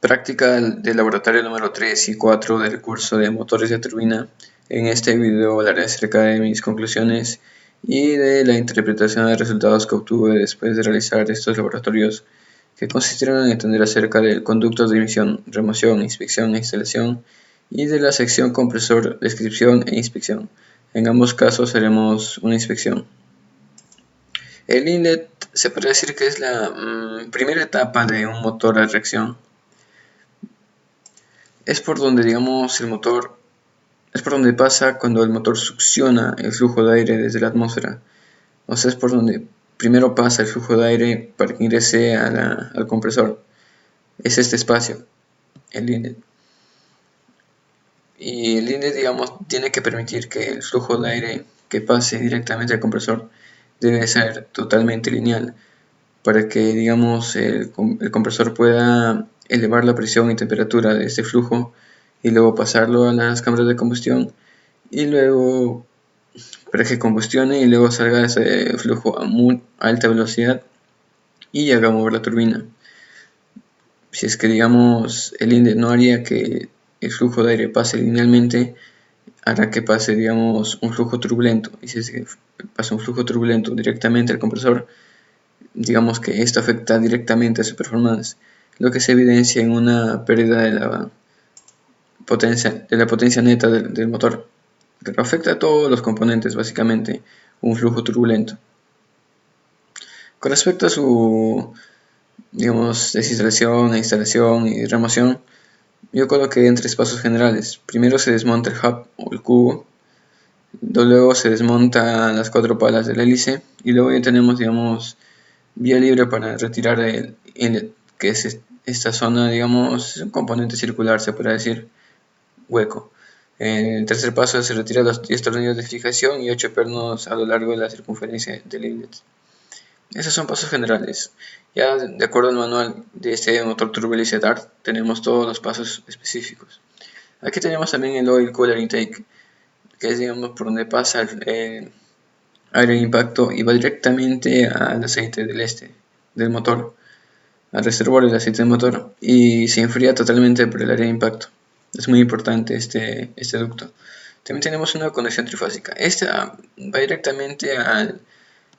Práctica del laboratorio número 3 y 4 del curso de motores de turbina. En este video hablaré acerca de mis conclusiones y de la interpretación de resultados que obtuve después de realizar estos laboratorios, que consistieron en entender acerca del conducto de emisión, remoción, inspección e instalación, y de la sección compresor, descripción e inspección. En ambos casos haremos una inspección. El inlet se puede decir que es la primera etapa de un motor a reacción. Es por donde, es por donde pasa cuando el motor succiona el flujo de aire desde la atmósfera. O sea, es por donde primero pasa el flujo de aire para que ingrese al compresor. Es este espacio, el inlet. Y el inlet, tiene que permitir que el flujo de aire que pase directamente al compresor debe ser totalmente lineal, para que, el compresor pueda elevar la presión y temperatura de este flujo y luego pasarlo a las cámaras de combustión, y luego para que combustione y luego salga ese flujo a muy alta velocidad y haga mover la turbina. Si es que el inlet no haría que el flujo de aire pase linealmente, hará que pase un flujo turbulento, y si es que pasa un flujo turbulento directamente al compresor, que esto afecta directamente a su performance, lo que se evidencia en una pérdida de la potencia neta del motor, que afecta a todos los componentes, básicamente un flujo turbulento. Con respecto a su desinstalación, instalación y remoción, yo coloqué en 3 pasos generales. Primero se desmonta el hub o el cubo, luego se desmontan las 4 palas del hélice, y luego ya tenemos vía libre para retirar el inlet, que es esta zona, es un componente circular, se puede decir, hueco. El tercer paso es retirar los 10 tornillos de fijación y 8 pernos a lo largo de la circunferencia del inlet. Esos son pasos generales. Ya de acuerdo al manual de este motor turbohélice Dart, tenemos todos los pasos específicos. Aquí tenemos también el oil cooler intake, que es por donde pasa el aire de impacto y va directamente al aceite del motor, al reservorio del aceite del motor, y se enfría totalmente por el aire de impacto. Es muy importante este ducto. También tenemos una conexión trifásica. Esta va directamente al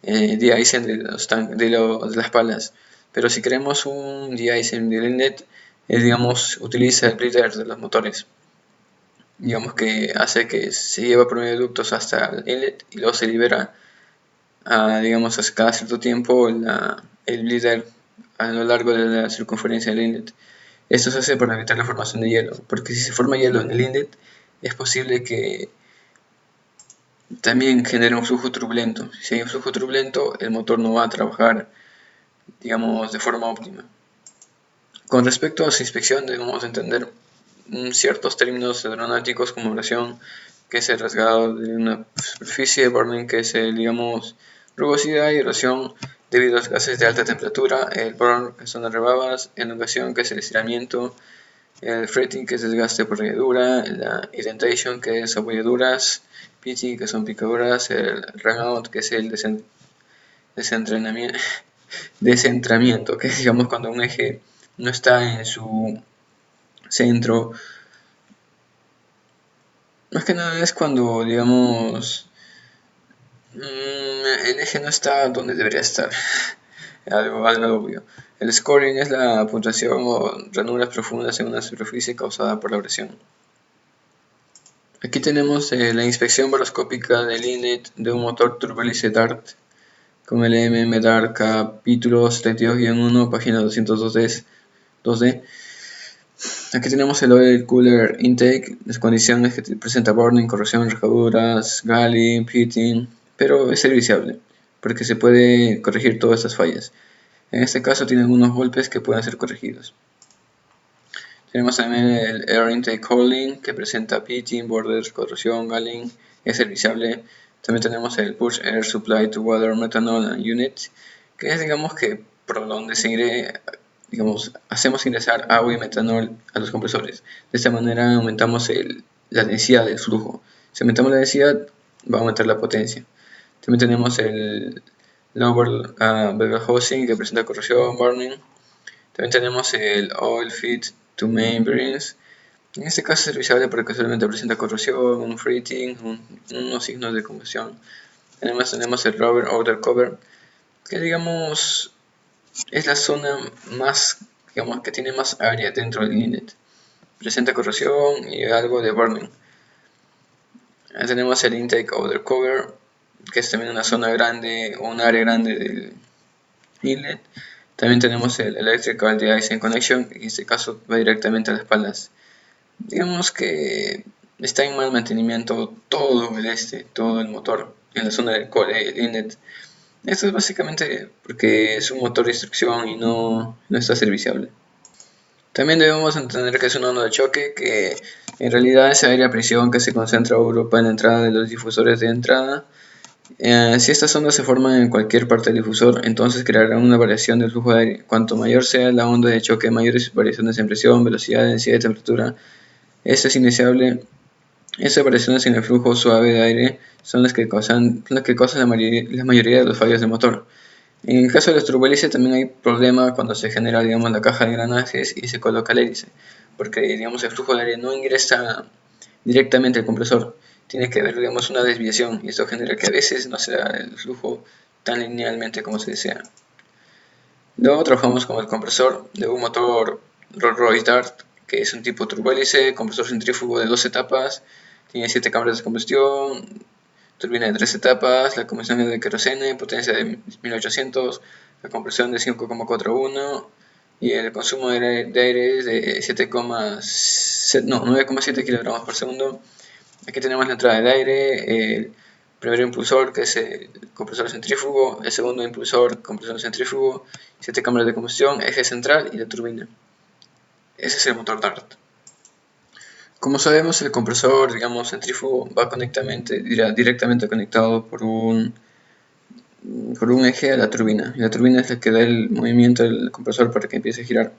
de-icing de las palas, pero si queremos un de-icing del inlet, utiliza el bleeder de los motores, que hace que se lleva por medio de ductos hasta el inlet y luego se libera a cada cierto tiempo el bleeder a lo largo de la circunferencia del inlet. Esto se hace para evitar la formación de hielo, porque si se forma hielo en el inlet, es posible que también genere un flujo turbulento. Si hay un flujo turbulento, el motor no va a trabajar, de forma óptima. Con respecto a su inspección, debemos entender ciertos términos aeronáuticos como abrasión, que es el rasgado de una superficie, burning, que es rugosidad y erosión debido a los gases de alta temperatura, el burn, que son las rebabas, elongación, que es el estiramiento, el fretting, que es desgaste por rayadura, la indentation, que es abolladuras, pitting, que son picaduras, el runout, que es el descentramiento, que es cuando un eje no está en su centro. Más que nada es cuando el eje no está donde debería estar. algo obvio. El scoring es la puntuación o ranuras profundas en una superficie causada por la abrasión. Aquí tenemos la inspección baroscópica del inlet de un motor turbohélice Dart con el MM Dart capítulo 72-1, página 202D. Aquí tenemos el oil cooler intake, las condiciones que presenta burning, corrosión, rajaduras, galling, pitting, pero es serviciable porque se puede corregir todas estas fallas. En este caso tiene algunos golpes que pueden ser corregidos. Tenemos también el air intake cooling, que presenta pitting, borders, corrosión, galling, es serviciable. También tenemos el push air supply to water methanol and unit, que es que por donde hacemos ingresar agua y metanol a los compresores. De esta manera aumentamos la densidad del flujo. Si aumentamos la densidad, va a aumentar la potencia. También tenemos el lower bevel hosing, que presenta corrosión, burning. También tenemos el oil feed to main bearings. En este caso es serviciable porque solamente presenta corrosión, un fritting, unos signos de combustión. Además tenemos el rubber outer cover, que digamos es la zona más, digamos, que tiene más área dentro del inlet. Presenta corrosión y algo de burning. Tenemos el intake outer cover, que es también una zona grande o un área grande del inlet. También tenemos el electrical de-icing connection, que en este caso va directamente a las palas. Digamos que está en mal mantenimiento todo el motor en la zona del core, el inlet. Esto es básicamente porque es un motor de instrucción y no está serviciable. También debemos entender que es una onda de choque, que en realidad es aire a presión que se concentra a Europa en la entrada de los difusores de entrada. Si estas ondas se forman en cualquier parte del difusor, entonces crearán una variación del flujo de aire. Cuanto mayor sea la onda de choque, mayores variaciones en presión, velocidad, densidad y temperatura. Esto es indeseable. Estas variaciones en el flujo suave de aire son las que causan la mayoría de los fallos del motor. En el caso de los turbohélices también hay problema cuando se genera, digamos, la caja de engranajes y se coloca el hélice, porque, digamos, el flujo de aire no ingresa directamente al compresor, tiene que haber, digamos, una desviación, y esto genera que a veces no sea el flujo tan linealmente como se desea. Luego trabajamos con el compresor de un motor Rolls-Royce Dart, que es un tipo turbohélice, compresor centrífugo de 2 etapas, tiene 7 cámaras de combustión, turbina de 3 etapas, la combustión es de querosene, potencia de 1800, la compresión de 5,41 y el consumo de aire es de 9,7 kg por segundo. Aquí tenemos la entrada del aire, el primer impulsor, que es el compresor centrífugo, el segundo impulsor, compresor centrífugo, 7 cámaras de combustión, eje central y la turbina. Ese es el motor Dart. Como sabemos, el compresor, digamos, centrífugo va directamente conectado por un eje a la turbina, y la turbina es la que da el movimiento del compresor para que empiece a girar.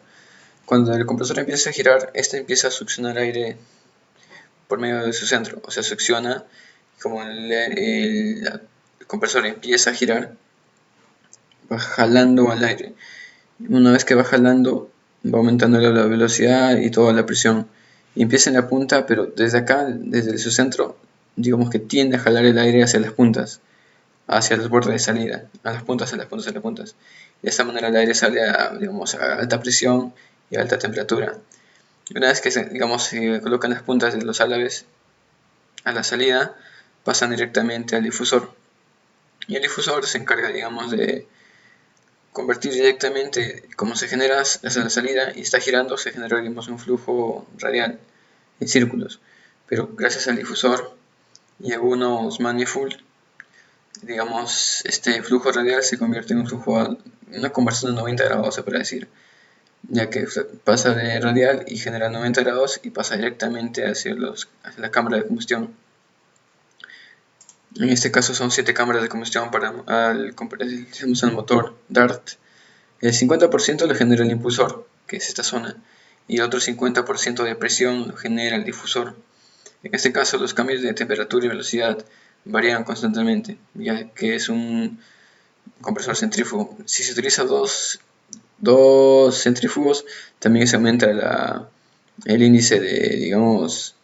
Cuando el compresor empieza a girar, este empieza a succionar aire por medio de su centro, o sea, succiona. Como el compresor empieza a girar, va jalando al aire. Una vez que va jalando, va aumentando la velocidad y toda la presión. Y empieza en la punta, pero desde acá, desde su centro, digamos que tiende a jalar el aire hacia las puntas, hacia los bordes de salida, a las puntas, a las puntas, a las puntas. De esta manera el aire sale digamos, a alta presión y a alta temperatura. Y una vez que se colocan las puntas de los álabes a la salida, pasan directamente al difusor. Y el difusor se encarga, digamos, de convertir directamente, como se genera hacia la salida y está girando, se genera, digamos, un flujo radial en círculos. Pero gracias al difusor y a unos manifold, digamos, este flujo radial se convierte en un flujo, una conversión de 90 grados, se puede decir, ya que pasa de radial y genera 90 grados y pasa directamente hacia la cámara de combustión. En este caso son 7 cámaras de combustión al motor Dart. El 50% lo genera el impulsor, que es esta zona, y el otro 50% de presión lo genera el difusor. En este caso los cambios de temperatura y velocidad varían constantemente, ya que es un compresor centrífugo. Si se utiliza dos centrífugos, también se aumenta el índice de, digamos,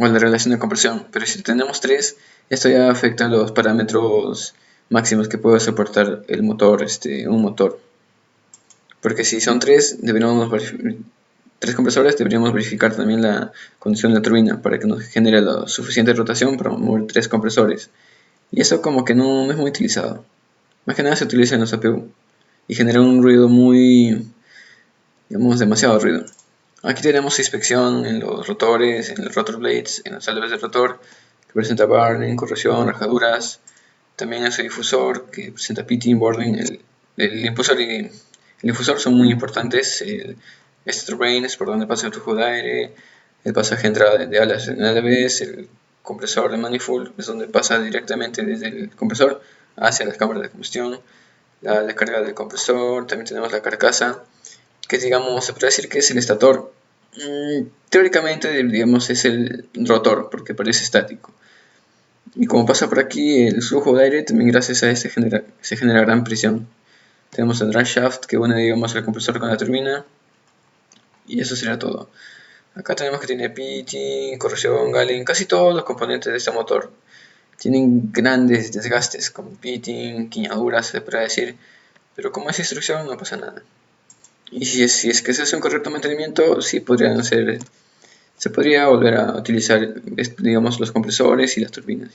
o la relación de compresión, pero si tenemos 3, esto ya afecta los parámetros máximos que puede soportar el motor, un motor. Porque si son 3 compresores, deberíamos verificar también la condición de la turbina para que nos genere la suficiente rotación para mover 3 compresores. Y eso como que no es muy utilizado. Más que nada se utiliza en los APU y genera un ruido digamos, demasiado ruido. Aquí tenemos inspección en los rotores, en los rotor blades, en las álabes del rotor, que presenta burning, corrosión, rajaduras. También en su difusor, que presenta pitting, boarding. El impulsor y el difusor son muy importantes. El drain es por donde pasa el flujo de aire. El pasaje entrada de alas en álabes. El compresor de manifold es donde pasa directamente desde el compresor hacia las cámaras de combustión. La descarga del compresor. También tenemos la carcasa, que digamos, se puede decir que es el estator. Teóricamente, digamos, es el rotor, porque parece estático. Y como pasa por aquí el flujo de aire, también gracias a este se genera gran presión. Tenemos el drive shaft que une, digamos, el compresor con la turbina. y eso sería todo. Acá tenemos que tiene pitting, corrosión, Galen, casi todos los componentes de este motor tienen grandes desgastes como pitting, quiñaduras se podría decir, pero como es instrucción no pasa nada. Y si es que se hace un correcto mantenimiento, sí se podría volver a utilizar, digamos, los compresores y las turbinas.